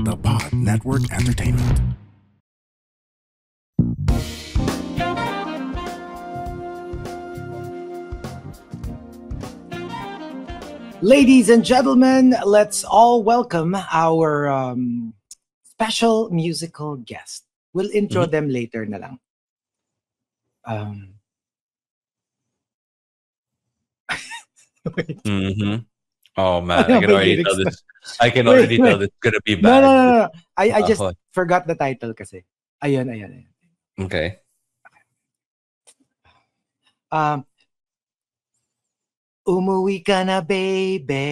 The Pod Network Entertainment. Ladies and gentlemen, let's all welcome our special musical guest. We'll intro them later na lang. Oh man, I can already tell this. I can already tell this is gonna be bad. No. I just forgot the title kasi. Ayun. Okay. Umuwi ka na, baby.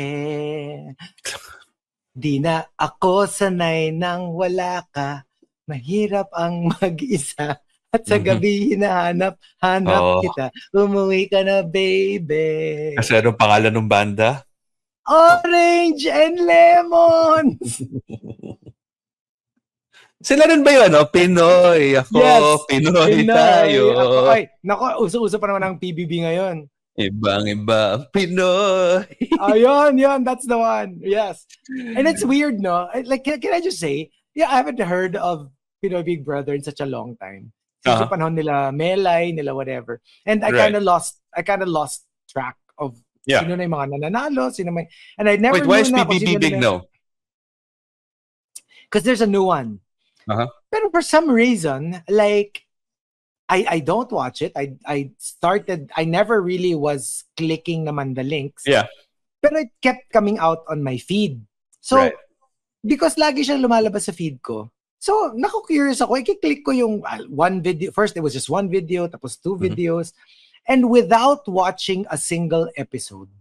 Di na ako sanay nang wala ka. Mahirap ang mag-isa. At sa gabi hinahanap kita. Umuwi ka na, baby. Kasi anong pangalan ng banda? Orange and Lemons! Sila rin ba yun? Pinoy. Ako, yes. Pinoy tayo. Nako, uso-uso pa naman ang PBB ngayon. Ibang-iba, Pinoy. Yun. That's the one. Yes. And it's weird, no? Like, can I just say, I haven't heard of Pinoy Big Brother in such a long time. Since yung panahon nila Melay, nila whatever. And I kind of lost track of sino na yung mga nananalo, sino may... And I never Wait, why is PBB big now? Because there's a new one. Pero for some reason, like, I don't watch it. I never really was clicking naman the links. Yeah. Pero it kept coming out on my feed. So, because lagi siyang lumalabas sa feed ko, so, naku-curious ako. I-click ko yung one video. First, it was just one video, tapos two videos. And without watching a single episode,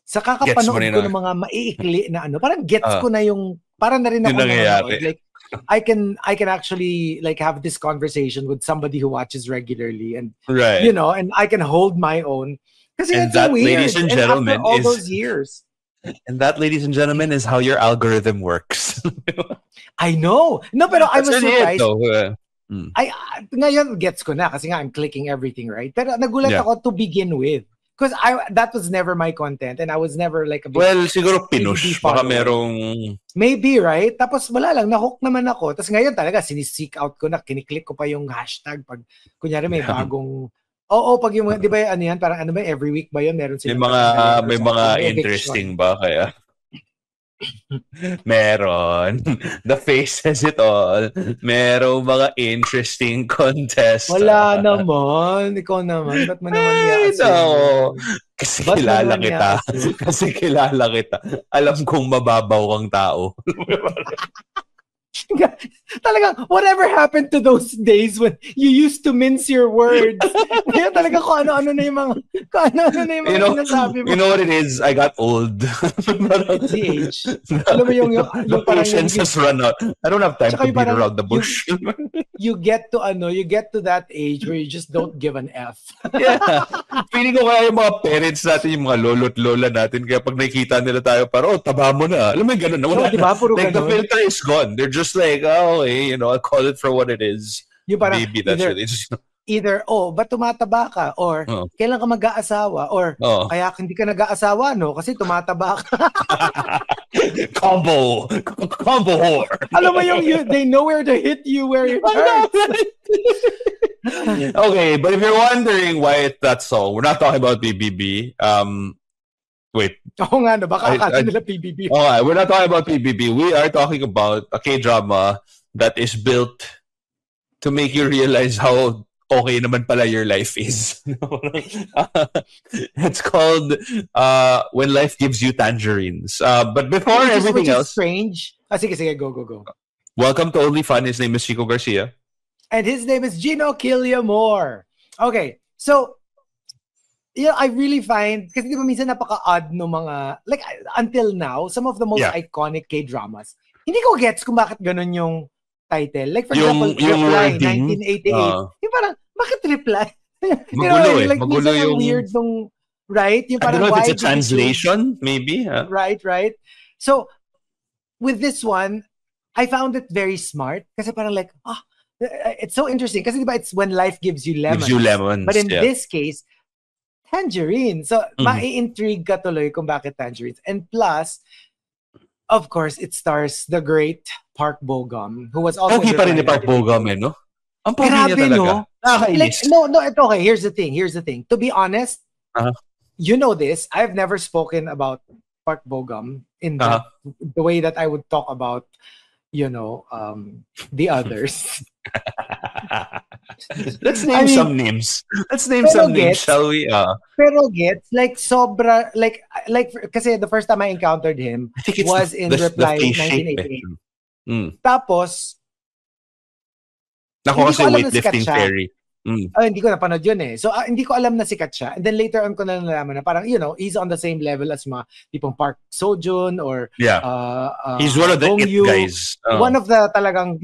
sa kakapanood ko ng mga maiikli na parang gets ko na yung, parang na rin ako nanonood. Like, I can actually like have this conversation with somebody who watches regularly and, you know, and I can hold my own. Kasi and it's that, weird. ladies and gentlemen, all those years. And that, ladies and gentlemen, is how your algorithm works. I know. No, pero I was surprised. Ngayon, gets ko na kasi nga I'm clicking everything, right? Pero nagulat ako to begin with. Because that was never my content and I was never like a big... Well, siguro pinush. Baka merong... Maybe, right? Tapos wala lang, nahook naman ako. Tapos ngayon talaga, sineseek out ko na, kiniklik ko pa yung hashtag pag, kunyari may bagong... pag yung, di ba yan, parang every week ba yun? Meron sila. May mga interesting ba kaya? Meron. The face says it all. Merong mga interesting contest. Wala naman. Ikaw naman. Ba't mo naman i-assume? No. Kasi kilala kita. Alam kong mababaw kang tao. Talagang, whatever happened to those days when you used to mince your words? Kaya talaga kung ano-ano na yung mga sinasabi mo. You know what it is? I got old. It's the age. Alam mo yung parang patience has run out. I don't have time to beat around the bush. You get to that age where you just don't give an F. Feeling ko kaya yung mga parents natin, yung mga lolo't lola natin, kaya pag nakikita nila tayo, parang, taba mo na. Alam mo yung gano'n na wala. Diba? Like, the filter is gone. They're just like, you know, I'll call it for what it is. Yung parang, maybe that's what it is. Either, ba't tumataba ka? Or, kailan ka mag-aasawa? Or, kaya hindi ka nag-aasawa, no? Kasi tumataba ka. Combo whore. Alam mo they know where to hit you where it hurts. Okay, but if you're wondering why it's that song, we're not talking about BBB. Wait. Oo nga, baka akala nila PBB. Okay, we're not talking about PBB. We are talking about a K-drama that is built to make you realize how okay naman pala your life is. It's called When Life Gives You Tangerines. But before everything else... strange. Sige, go. Welcome to Only Fun. His name is Chico Garcia. And his name is Gino Killiamore. Okay, so... I really find, kasi di ba minsan napaka-odd no mga, like, until now, some of the most iconic K-dramas, hindi ko gets kung bakit ganun yung title. Like, for example, Reply, 1988. Yung parang, bakit Reply? Magulo like, magulo yung... weird nung, right? Yung parang, I don't know if it's a translation, maybe. Right. So, with this one, I found it very smart, kasi parang like, it's so interesting, kasi di ba it's When Life Gives You Lemons. But in this case, tangerine. So, mai-intrigue ka tuloy kung bakit tangerines. And plus, of course, it stars the great Park Bo-gum, who was also Pogi in pa rin ni Park Reply Bo-gum, 1988. no? Ang pogi niya Grabe, talaga. no? Nakakainis. No, okay, here's the thing. To be honest, Uh-huh. you know this, I've never spoken about Park Bo-gum in the way that I would talk about, the others. Let's name some names. Shall we? Pero gets, like, sobra, like, kasi the first time I encountered him was in Reply 1988. Tapos, Nako kasi weightlifting fairy. Hindi ko napanood yun eh. So, hindi ko alam na sikat siya. And then later on ko na nalaman na parang, he's on the same level as mga tipong Park Seo-joon or he's one of the it guys. One of the talagang,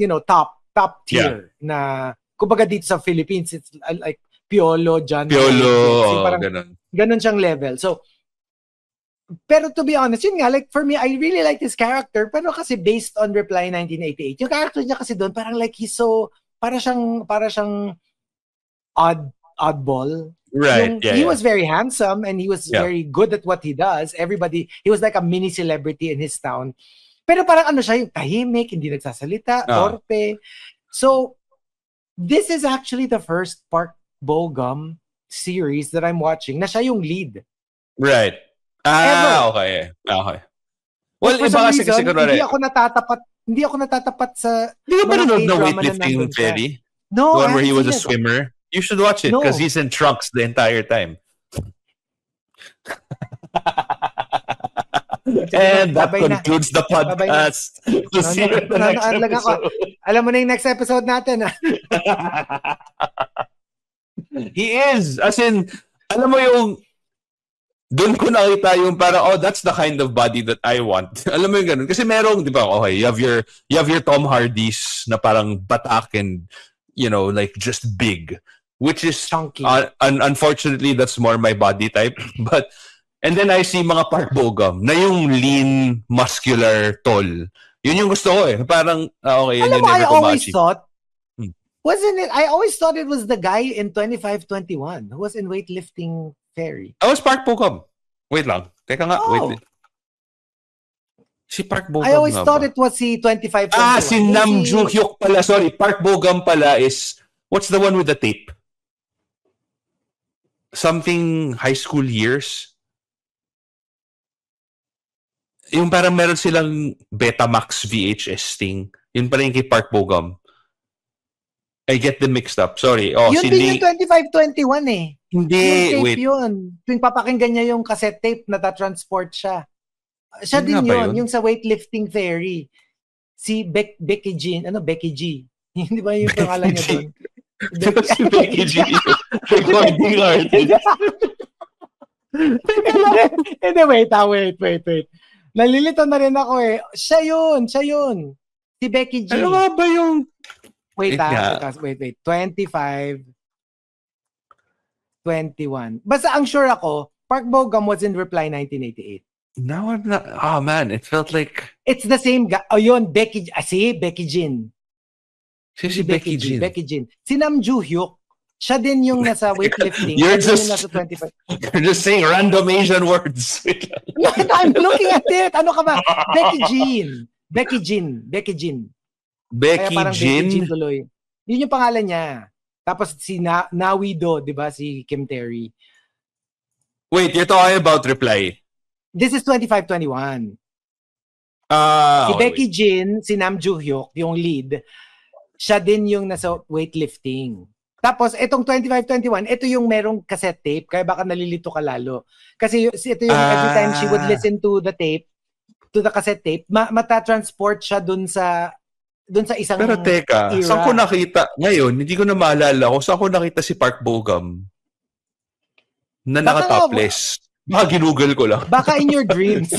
top tier na, kumbaga dito sa Philippines, it's like Piolo, John. Ganun siyang level. So, pero to be honest, yun nga, like for me, I really like this character, pero kasi based on Reply 1988, yung character niya kasi doon, parang like he's so, para siyang oddball. Right. He was very handsome and he was very good at what he does. He was like a mini celebrity in his town. Pero parang ano siya, yung tahimik, hindi nagsasalita, torpe. So, this is actually the first Park Bo-gum series that I'm watching na siya yung lead. Right. Okay. Well, iba kasi hindi ako natatapat sa Hindi ka ba nanood ng weightlifting fairy? No, the one where he was a swimmer? You should watch it because he's in trunks the entire time. And that concludes the podcast. Alam mo na yung next episode natin. He is. As in, alam mo yung doon ko nakita yung parang, that's the kind of body that I want. Alam mo yung ganun. Kasi merong, di ba, okay, you have your Tom Hardys na parang batak and, like just big. Which is, chunky. Unfortunately, that's more my body type. And then I see mga Park Bo-gum na yung lean, muscular, tall. Yun yung gusto ko eh. Parang, okay, yun yung never ko ma-achieve. I always thought it was the guy in 2521 who was in weightlifting fairy. I was Park Bo-gum. Wait lang. Teka nga. Wait. Si Park Bo-gum I always thought it was si 2521. Si Nam Joo-hyuk pala. Sorry, Park Bo-gum pala is, what's the one with the tape? Something high school years. Yung parang meron silang Betamax VHS thing. Yun pala yung kay Park Bo-gum. I get them mixed up. Sorry. Yun din yung 2521 eh. Hindi, wait. Yun. Tuwing papakinggan niya yung cassette tape, natatransport siya. Siya din yun, yung sa weightlifting fairy. Si Becky Jean. Becky G. Hindi ba yung pangalan niya doon? Si Becky G. Recording artist. Hindi, wait. Nalilito na rin ako eh. Siya yun. Si Becky G. Ano nga ba yung... Wait. 25, 21. Basta ang sure ako, Park Bo-gum was in Reply 1988. Now I'm not... Oh man, it felt like... It's the same guy. Yun, Becky... Si Becky Jean. Si Becky Jean. Si Nam Joo-hyuk, siya din yung nasa weightlifting. You're just... Nasa 25. You're just saying random Asian words. I'm looking at it. Ano ka ba? Becky Jean. Becky Jean tuloy. Yun yung pangalan niya. Tapos si Nawido, di ba? Si Kim Terry. Wait, you're talking about Reply. This is 2521. Si Becky Jean, si Nam Joo-hyuk, yung lead, siya din yung nasa weightlifting. Tapos, itong 2521, ito yung merong cassette tape, kaya baka nalilito ka lalo. Kasi ito yung every time she would listen to the tape, to the cassette tape, matatransport siya dun sa isang Pero teka, era. Saan ko nakita, ngayon, hindi ko na maalala kung saan ko nakita si Park Bo-gum na naka-topless. Baka ginugol ko lang. Baka in your dreams.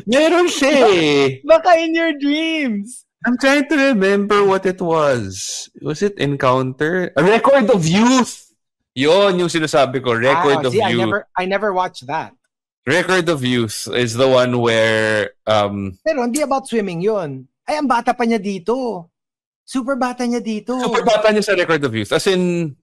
Meron siya eh. Baka in your dreams. I'm trying to remember what it was. Was it Encounter? A Record of Youth! Yon yung sinasabi ko. Record of Youth. I never watched that. Record of Youth is the one where... Pero hindi about swimming yun. Ay, ang bata pa niya dito. Super bata niya dito. Super bata niya sa Record of Youth. As in,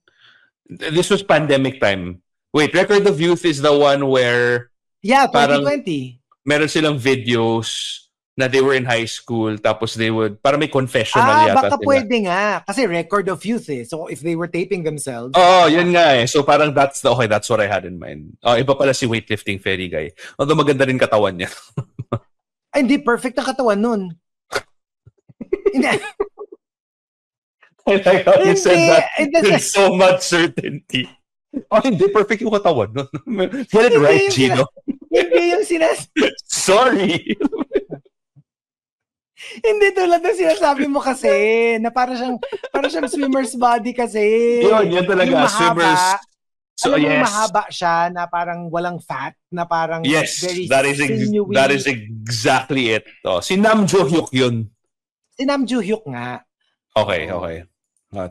this was pandemic time. Wait, Record of Youth is the one where Yeah, parang 2020. meron silang videos na they were in high school tapos they would parang may confessional yata Baka sila. pwede nga. Kasi Record of Youth eh. So if they were taping themselves. Yun nga eh. So parang that's what I had in mind. Iba pala si weightlifting fairy guy. Although maganda rin katawan niya. Ay, hindi. Perfect ang katawan nun. I like how you said that Hindi. with so much certainty. Hindi. Perfect yung katawan nun. Get it right, Gino. Hindi yung Sorry. Hindi tulad ng sinasabi mo kasi na para siyang swimmer's body kasi. Yun talaga. Yung mahaba, Swimmers. So, alam mo yung yes. mahaba siya na parang walang fat, na parang Yes, very that is sinewy. that is exactly it. Si Nam Jo Hyuk yun. Si Nam Joo Hyuk nga. Okay.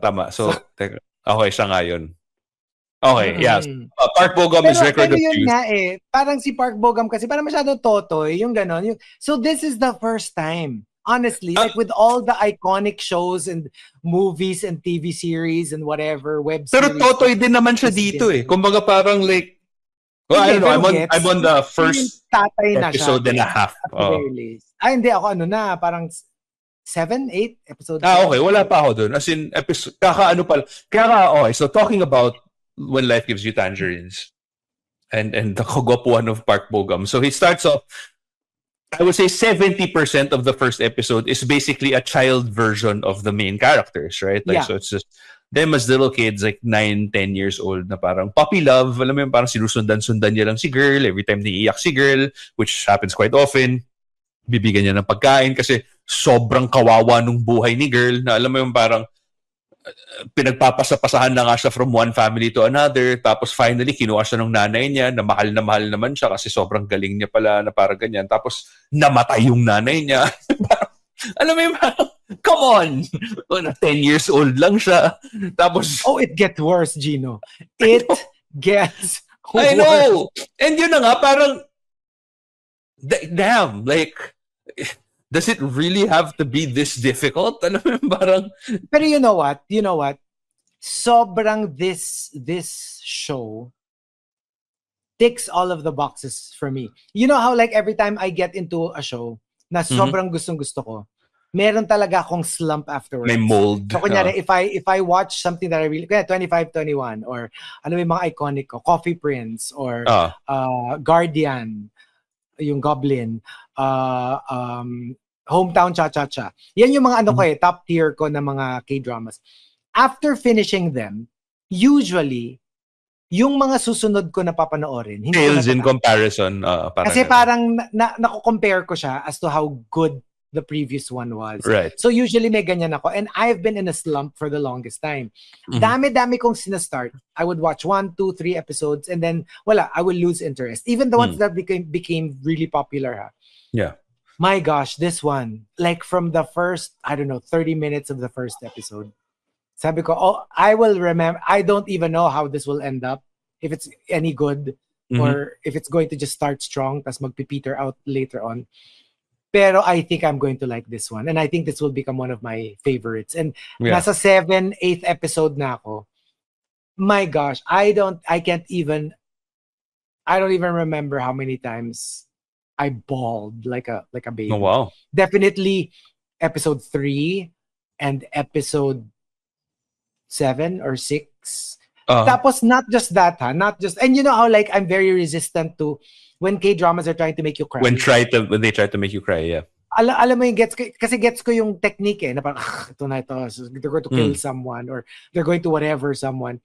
Tama. So, teka. Okay, siya nga yun. Okay, yes. Park Bo-gum is Record of yun Youth. nga eh. Parang si Park Bo-gum kasi parang masyadong totoy, yung ganon. So this is the first time. Honestly, like with all the iconic shows and movies and TV series and whatever, web series. Pero totoy din naman siya dito eh. Kumbaga parang like, well, I don't know, I'm on the first episode and a half. Hindi ako parang 7, 8 episodes. Okay, wala pa ako dun. As in, episode, kakaano pala. Okay, so talking about When Life Gives You Tangerines and the kagopuan of Park Bo-gum. So he starts off, I would say 70% of the first episode is basically a child version of the main characters, right? Like, so it's just them as little kids, like 9, 10 years old, na parang puppy love. Alam mo yun, parang sinusundan-sundan niya lang si girl. Every time naiiyak si girl, which happens quite often, bibigyan niya ng pagkain kasi sobrang kawawa nung buhay ni girl. Na alam mo yung parang pinagpapasapasahan na nga siya from one family to another, tapos finally kinuha siya ng nanay niya na mahal naman siya kasi sobrang galing niya pala na parang ganyan, tapos namatay yung nanay niya. Alam mo yung come on, 10 years old lang siya, tapos it gets worse, Gino. It gets worse. I know, and yun na nga parang damn, like does it really have to be this difficult? Alam mo yung parang... Pero you know what? Sobrang this show ticks all of the boxes for me. You know how like every time I get into a show na sobrang gustong-gusto ko, meron talaga akong slump afterwards. May mold. So kunyari, if I watch something that I really... 25-21 or ano yung mga iconic ko, Coffee Prince or Guardian, yung Goblin, Hometown Cha-Cha-Cha. Yan yung mga top tier ko na mga K-dramas. After finishing them, usually, yung mga susunod ko na papanoorin, hindi Tales in comparison. Kasi parang nako-compare ko siya as to how good the previous one was. Right. So usually may ganyan ako. And I've been in a slump for the longest time. Dami-dami kong sinastart. I would watch 1, 2, 3 episodes and then, I will lose interest. Even the ones that became really popular. Yeah. My gosh, this one, like from the first, 30 minutes of the first episode, sabi ko, I will remember, I don't even know how this will end up, if it's any good, or if it's going to just start strong, tas magpipeter out later on. Pero I think I'm going to like this one. And I think this will become one of my favorites. And nasa 7, 8th episode na ako. My gosh, I don't even remember how many times I bawled like a baby. Oh, wow. Definitely episode 3 and episode 7 or 6. Tapos not just that, and you know how like I'm very resistant to when K-dramas are trying to make you cry. When they try to make you cry, yeah. Alam mo yung gets ko yung technique na parang ito. So they're going to kill someone or they're going to whatever someone.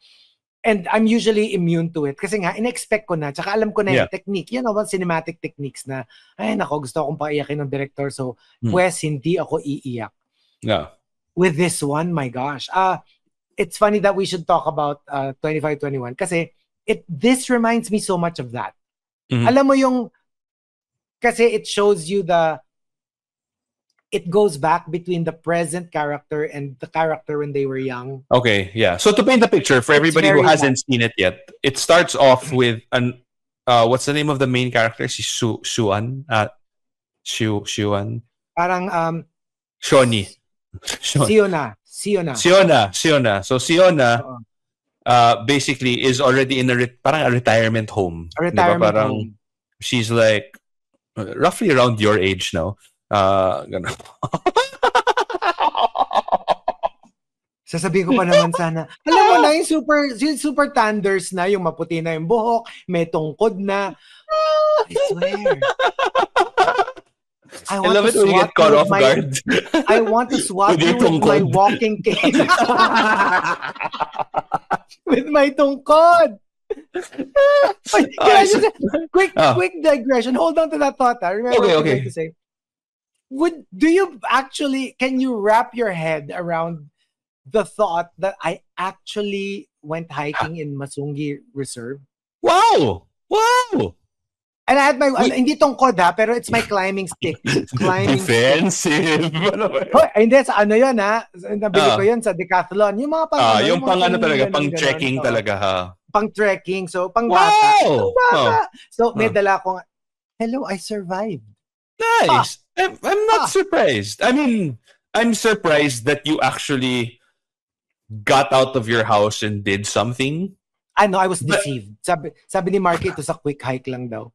And I'm usually immune to it kasi nga in-expect ko na, tsaka alam ko na yung technique. You know, cinematic techniques na ay nako, gusto akong paiyakin ng director so pues hindi ako iiyak. Yeah. With this one, my gosh. It's funny that we should talk about 25-21 kasi this reminds me so much of that. Alam mo yung kasi it shows you it goes back between the present character and the character when they were young. Okay, yeah. So to paint the picture for everybody who hasn't seen it yet, it starts off with what's the name of the main character? Si Shuan. Shuan. Parang Shoni. Siona. So Siona basically is already in parang a retirement home. A retirement parang, home. She's like roughly around your age now. Ganun. Sasabihin ko pa naman sana, alam mo na yung super tanders na, yung maputi na yung buhok, may tungkod na. I swear. I love it when you get caught off guard. I want to swap you with my walking cane. With my tungkod. Quick digression. Hold on to that thought. Remember what I was going to say. Can you wrap your head around the thought that I actually went hiking in Masungi Reserve? Wow! And I had my, hindi tungkod ha, pero it's my climbing stick. Defensive. Hindi, sa ano yun ha? Nabili ko yun sa Decathlon. Yung mga pang yung pang ano talaga, pang trekking talaga ha? Pang trekking, so pang bata. Wow! So may dala akong, hello, I survived. Nice. I'm not surprised. I mean, I'm surprised that you actually got out of your house and did something. I know, I was deceived. Sabi ni Marky, ito sa quick hike lang daw.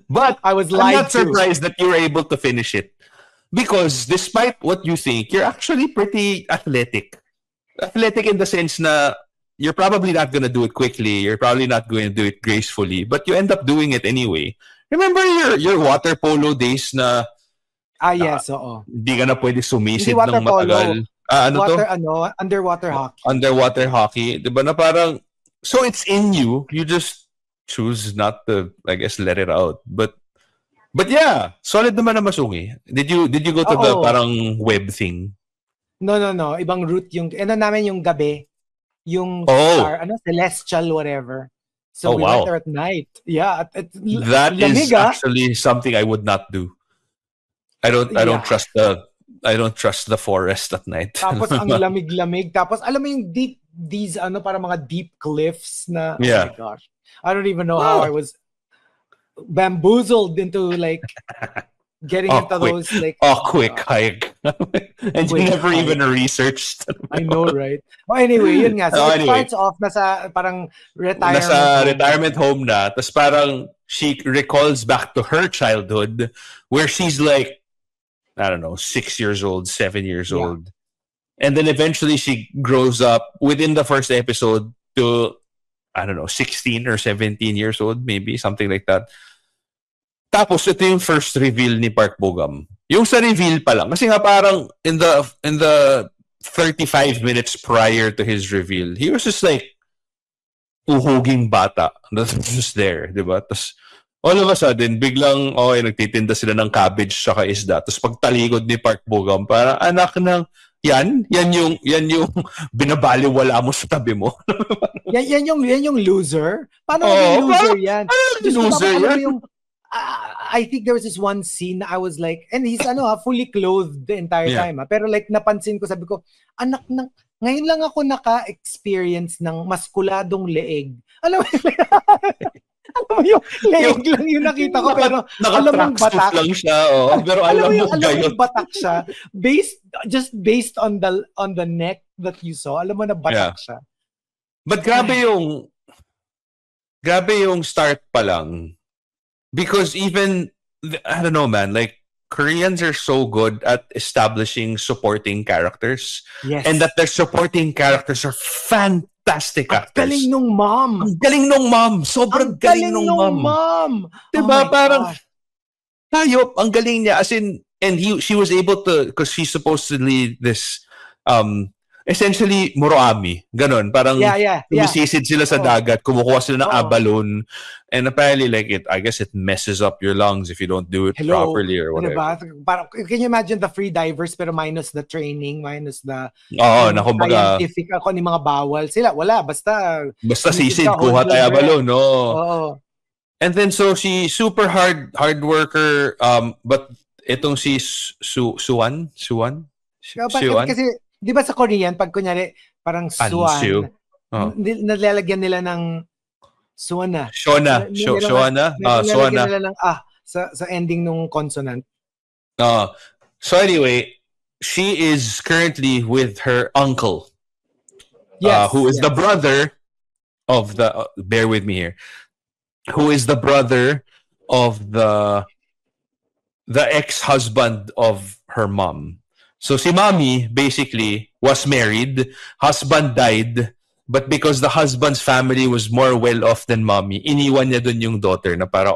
But I was lied I'm not surprised that you were able to finish it. Because despite what you think, you're actually pretty athletic. Athletic in the sense na you're probably not going to do it quickly. You're probably not going to do it gracefully. But you end up doing it anyway. Remember your water polo days na yes, oo. Hindi ka na pwede sumisid ng matagal. Underwater hockey. Underwater hockey. Diba na parang, so it's in you. You just choose not to, I guess, let it out. But yeah, solid naman na Masungi. Did you go to the parang web thing? No. Ibang route yung, namin yung gabi. Yung star, celestial, whatever. So we went there at night. Yeah. That is actually something I would not do. I don't trust the forest at night. Tapos ang lamig-lamig. Tapos alam mo yung these para mga deep cliffs na, yeah. Oh my gosh. I don't even know how I was bamboozled into like getting into those like quick hike. And you never even researched. I know, right? Well, anyway, yun nga. So it starts off nasa parang retirement home na. Tapos parang she recalls back to her childhood where she's like, I don't know, 6 years old, 7 years old. And then eventually she grows up within the first episode to, I don't know, 16 or 17 years old, maybe, something like that. Tapos ito yung first reveal ni Park Bo-gum. Yung sa reveal pa lang. Kasi nga parang in the 35 minutes prior to his reveal, he was just like uhuging bata that was just there, di ba? Tapos all of a sudden, biglang, nagtitinda sila ng cabbage saka isda. Tapos pagtalikod ni Park Bo-gum, parang anak ng, yan yung binabaliwala mo sa tabi mo. yan yung loser? Paano yung loser yan? Loser yan? I think there was this one scene na I was like, and he's fully clothed the entire time. Pero like napansin ko, sabi ko, anak ng, ngayon lang ako naka-experience ng maskuladong leeg. Alam mo yung leeg lang yung nakita ko, pero alam mong batak lang siya, pero alam mo batak siya based on the neck that you saw. Alam mo na batak siya. But grabe yung start pa lang. Because even, I don't know, man, like, Koreans are so good at establishing supporting characters. Yes. And that their supporting characters are fantastic actors. Ang galing nung mom. Sobrang galing nung mom. Diba? Parang, tayo, ang galing niya. As in, and she was able to, because she's supposedly this, essentially, Muroami. Ganon. Parang, lumisisid sila sa dagat, kumukuha sila ng abalone. And apparently, like, I guess it messes up your lungs if you don't do it properly or whatever. Diba? Parang, can you imagine the free divers pero minus the training, minus the scientific, ako ni mga bawal sila. Wala, basta sisid, kuha tayo abalone, no? Oo. And then, so, she super hard worker, but itong si Suwan? Kasi, di ba sa Korean, pag kunyari, parang Suwan, nalalagyan nila ng Shona. Shona. Nila ng sa ending nung consonant. So anyway, she is currently with her uncle. Yes. who is the brother of the bear with me here, who is the brother of the ex-husband of her mom. So si mommy basically was married, husband died, but because the husband's family was more well off than mommy, iniwan niya dun yung daughter na para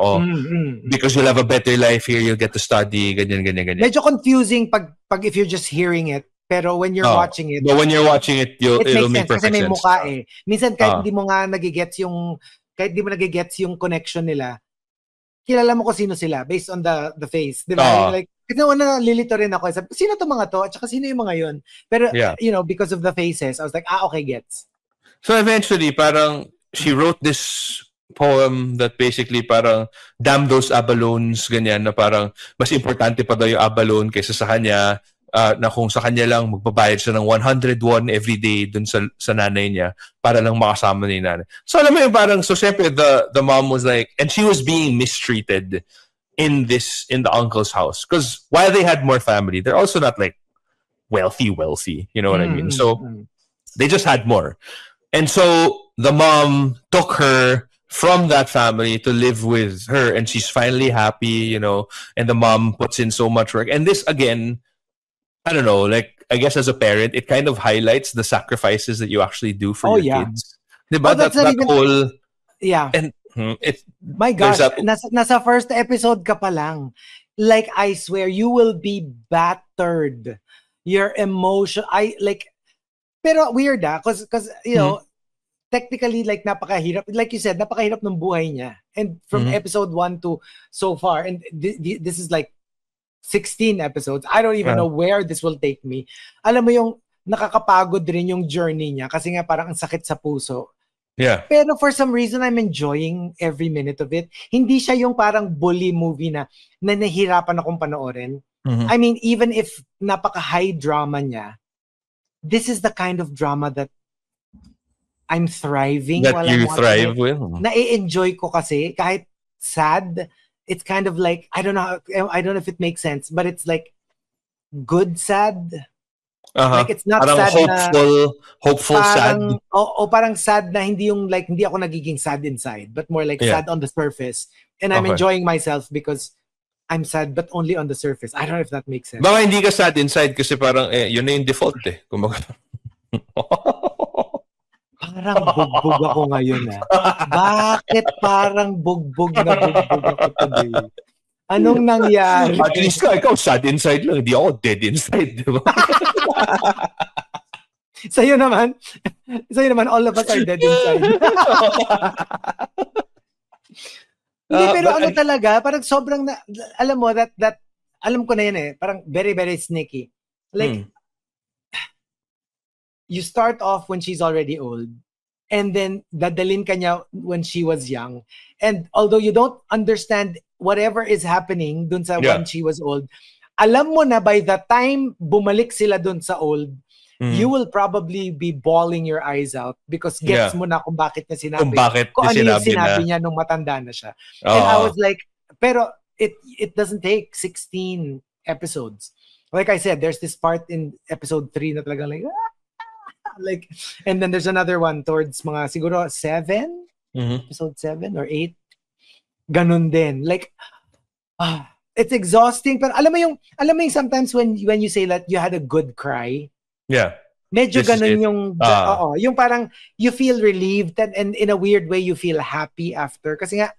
because you'll have a better life here, you'll get to study, ganyan. Medyo confusing pag if you're just hearing it, pero when you're watching it. But when you're watching it, it'll make sense perfect kasi may sense. mukha eh. Minsan kahit hindi mo nagigets yung connection nila, kilala mo kung sino sila based on the face, di ba? Like, kasi nalilito rin ako. Sabi, sino to mga to? At saka sino yung mga yun? Pero, because of the faces, I was like, okay, gets. So eventually, parang, she wrote this poem that basically parang, damn those abalones, ganyan, na parang, mas importante pa daw yung abalone kaysa sa kanya, na kung sa kanya lang magbabayad siya ng 101 every day dun sa nanay niya para lang makasama ni nanay. So alam mo yung parang, so syempre the mom was like, and she was being mistreated in the uncle's house because while they had more family, they're also not like wealthy, you know what I mean? So they just had more. And so the mom took her from that family to live with her, and she's finally happy, and the mom puts in so much work. And this again, I don't know, like, I guess as a parent, it kind of highlights the sacrifices that you actually do for your kids. Diba? That's that whole... Yeah. And my gosh, nasa first episode ka pa lang. Like, I swear, you will be battered. Your emotion, pero weird because technically, like, napakahirap. Like you said, napakahirap ng buhay niya. And from episode 1 to so far, and this is like 16 episodes. I don't even know where this will take me. Alam mo yung nakakapagod rin yung journey niya kasi nga parang ang sakit sa puso. Yeah. Pero for some reason, I'm enjoying every minute of it. Hindi siya yung parang bully movie na nahihirapan akong panoorin. I mean, even if napaka-high drama niya, this is the kind of drama that I'm thriving that while you I'm watching thrive it. with. Na-enjoy ko kasi kahit sad. It's kind of like, I don't know if it makes sense, but it's like good sad. Like it's not parang sad hopeful parang, sad. O parang sad na hindi yung like hindi ako nagiging sad inside, but more like sad on the surface. And I'm enjoying myself because I'm sad but only on the surface. I don't know if that makes sense. Baka hindi ka sad inside kasi parang yun na yung default eh. Parang bugbog ako ngayon Bakit parang bugbog ako today? Anong nangyari? At least ikaw sad inside lang. Hindi ako dead inside. Diba? Sa'yo naman, all of us are dead inside. Hindi, pero talaga, parang sobrang, alam mo, that alam ko na yun parang very, very sneaky. Like, you start off when she's already old, and then dadalin ka niya when she was young. And although you don't understand whatever is happening dun sa when she was old, alam mo na by the time bumalik sila dun sa old, you will probably be bawling your eyes out because gets mo na kung bakit niya sinabi. Kung ano yung sinabi niya nung matanda na siya. And I was like, pero it doesn't take 16 episodes. Like I said, there's this part in episode 3 na talagang like, and then there's another one towards mga siguro 7, episode 7 or 8. Ganun din. Like, it's exhausting. Pero alam mo yung sometimes when you say that you had a good cry, medyo ganun yung, yung parang you feel relieved and in a weird way you feel happy after. Kasi nga,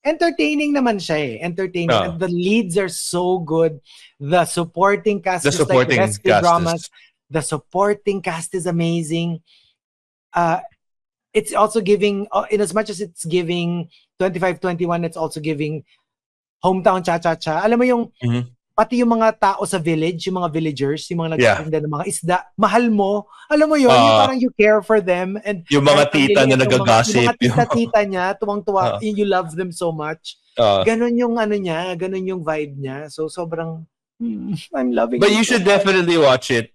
entertaining naman siya Entertaining. And the leads are so good. The supporting cast is like rescue dramas. The supporting cast is amazing. It's also giving, in as much as it's giving 25-21, it's also giving hometown cha-cha-cha. Alam mo yung, pati yung mga tao sa village, yung mga villagers, yung mga nagtitinda ng mga isda, mahal mo. Alam mo yun, yung parang you care for them. And yung mga tita na nagagasip. Yung mga tita-tita niya, tuwang-tuwa, you love them so much. Ganon yung niya, ganon yung vibe niya. So sobrang, I'm loving it. But you should definitely watch it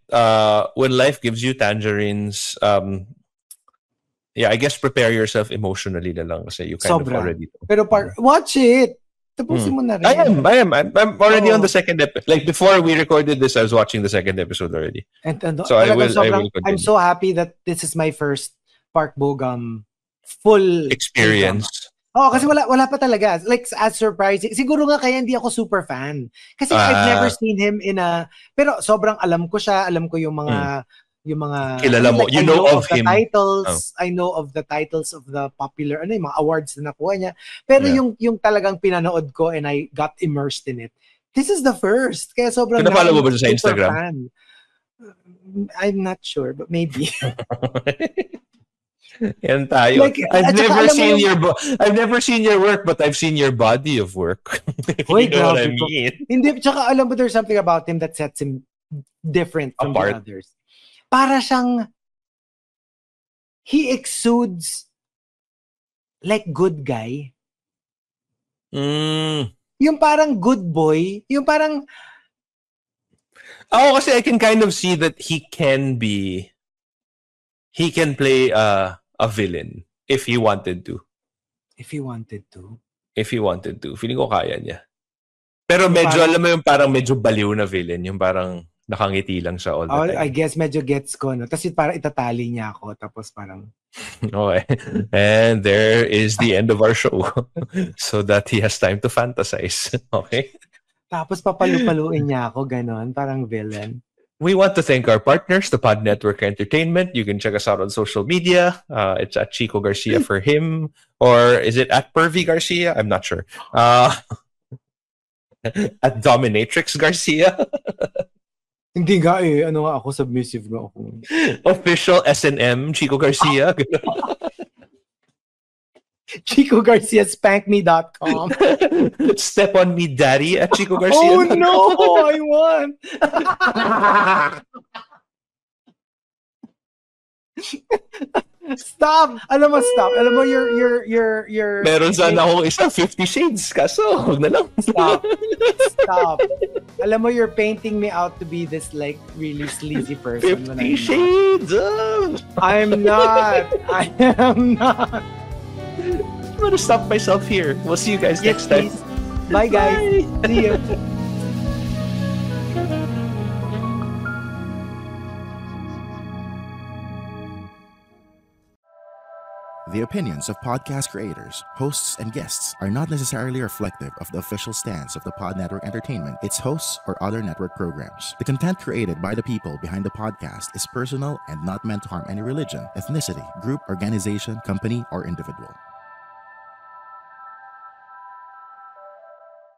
when life gives you tangerines. I guess prepare yourself emotionally na lang kasi you kind of already. Pero watch it. Tapusin mo na rin. I am. I'm already on the second episode. Like, before we recorded this, I was watching the second episode already. And so I will continue. I'm so happy that this is my first Park Bo-gum full experience. Kasi wala pa talaga. Like, as surprising. Siguro nga kaya hindi ako super fan. Kasi I've never seen him in a... Pero sobrang alam ko siya. Alam ko yung mga... kilala mo. Like, you know of him. Titles. I know of the titles of the popular... yung mga awards na nakuha niya. Pero yung talagang pinanood ko and I got immersed in it. This is the first. Kaya sobrang... Pinapalo mo ba sa Instagram? Fan. I'm not sure, but maybe. Yan tayo. Like, I've never seen your work, but I've seen your body of work. You know what I mean? Hindi, tsaka alam mo, there's something about him that sets him different from the others. Para siyang, he exudes like good guy. Yung parang good boy, yung parang... kasi I can kind of see that he can play a villain if he wanted to. If he wanted to. Feeling ko kaya niya. Pero medyo, alam mo yung parang medyo baliw na villain, yung parang nakangiti lang siya all the time. I guess medyo gets ko, no? Kasi parang itatali niya ako, tapos parang... Okay. And there is the end of our show. So that he has time to fantasize. Okay? Tapos papalu-paluin niya ako, ganon, parang villain. We want to thank our partners, the Pod Network Entertainment. You can check us out on social media. It's at Chico Garcia for him. Or is it at Pervy Garcia? I'm not sure. At Dominatrix Garcia. Hindi nga ano nga ako, submissive nga ako. Official SNM, Chico Garcia. Chico Garcia, spankme.com. Step on me, daddy, at Chico Garcia. Oh no, I won. Stop. Alam mo, your meron sana akong isang 50 Shades. Kaso, huwag na lang. Stop. Alam mo, you're painting me out to be this like really sleazy person. 50 Shades. I'm not. I am not. I'm gonna stop myself here. We'll see you guys next time. Bye, guys. Bye. See you. The opinions of podcast creators, hosts, and guests are not necessarily reflective of the official stance of the Pod Network Entertainment, its hosts, or other network programs. The content created by the people behind the podcast is personal and not meant to harm any religion, ethnicity, group, organization, company, or individual.